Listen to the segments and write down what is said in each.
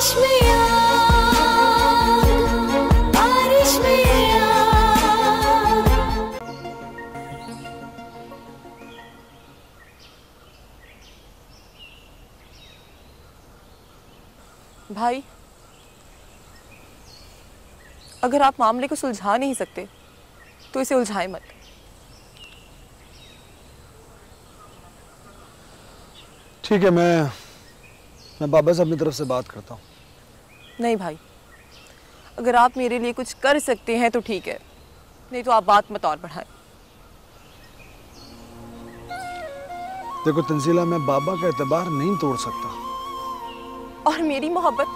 बारिश में याद, बारिश में याद। भाई, अगर आप मामले को सुलझा नहीं सकते तो इसे उलझाए मत। ठीक है, मैं बाबा से अपनी तरफ से बात करता हूँ। नहीं भाई, अगर आप मेरे लिए कुछ कर सकते हैं तो ठीक है, नहीं तो आप बात मत और बढ़ाएं। देखो तंजीला, मैं बाबा का एतबार नहीं तोड़ सकता। और मेरी मोहब्बत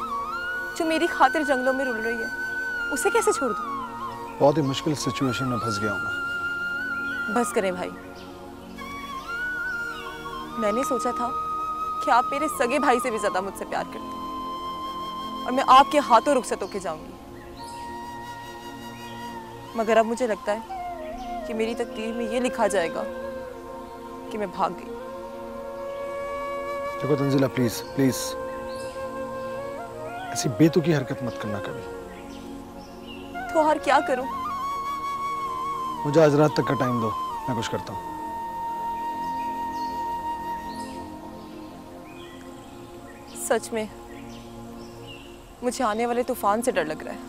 जो मेरी खातिर जंगलों में रुल रही है, उसे कैसे छोड़ दूं? बहुत ही मुश्किल सिचुएशन में फंस गया हूँ मैं। बस करें भाई, मैंने सोचा था कि आप मेरे सगे भाई से भी ज्यादा मुझसे प्यार करते हैं और मैं आपके हाथों रुखसत होके जाऊंगी, मगर अब मुझे लगता है कि मेरी तकदीर में ये लिखा जाएगा कि मैं भाग गई। देखो तंजीला, प्लीज प्लीज ऐसी बेतुकी हरकत मत करना कभी। तो और क्या करूं? मुझे आज रात तक का टाइम दो, मैं कुछ करता हूँ। सच में मुझे आने वाले तूफान से डर लग रहा है।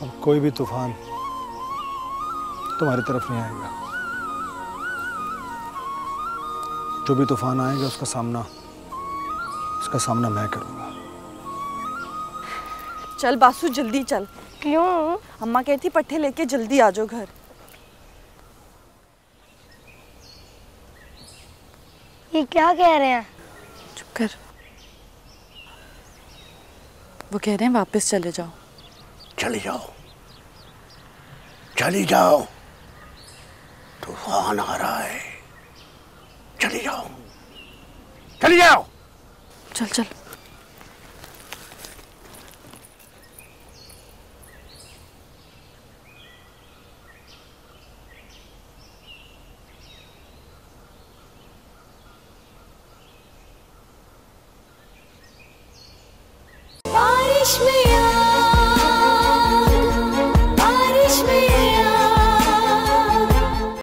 अब कोई भी तूफान तुम्हारी तरफ नहीं आएगा। जो भी तूफान आएगा उसका सामना मैं करूंगा। चल बासु, जल्दी चल। क्यों? अम्मा कहती पट्टे लेके जल्दी आ जाओ घर। ये क्या कह रहे हैं? चुप कर। वो कह रहे हैं वापस चले जाओ। चली जाओ, चली जाओ, तूफान आ रहा है। चली जाओ, चली जाओ। चल चल।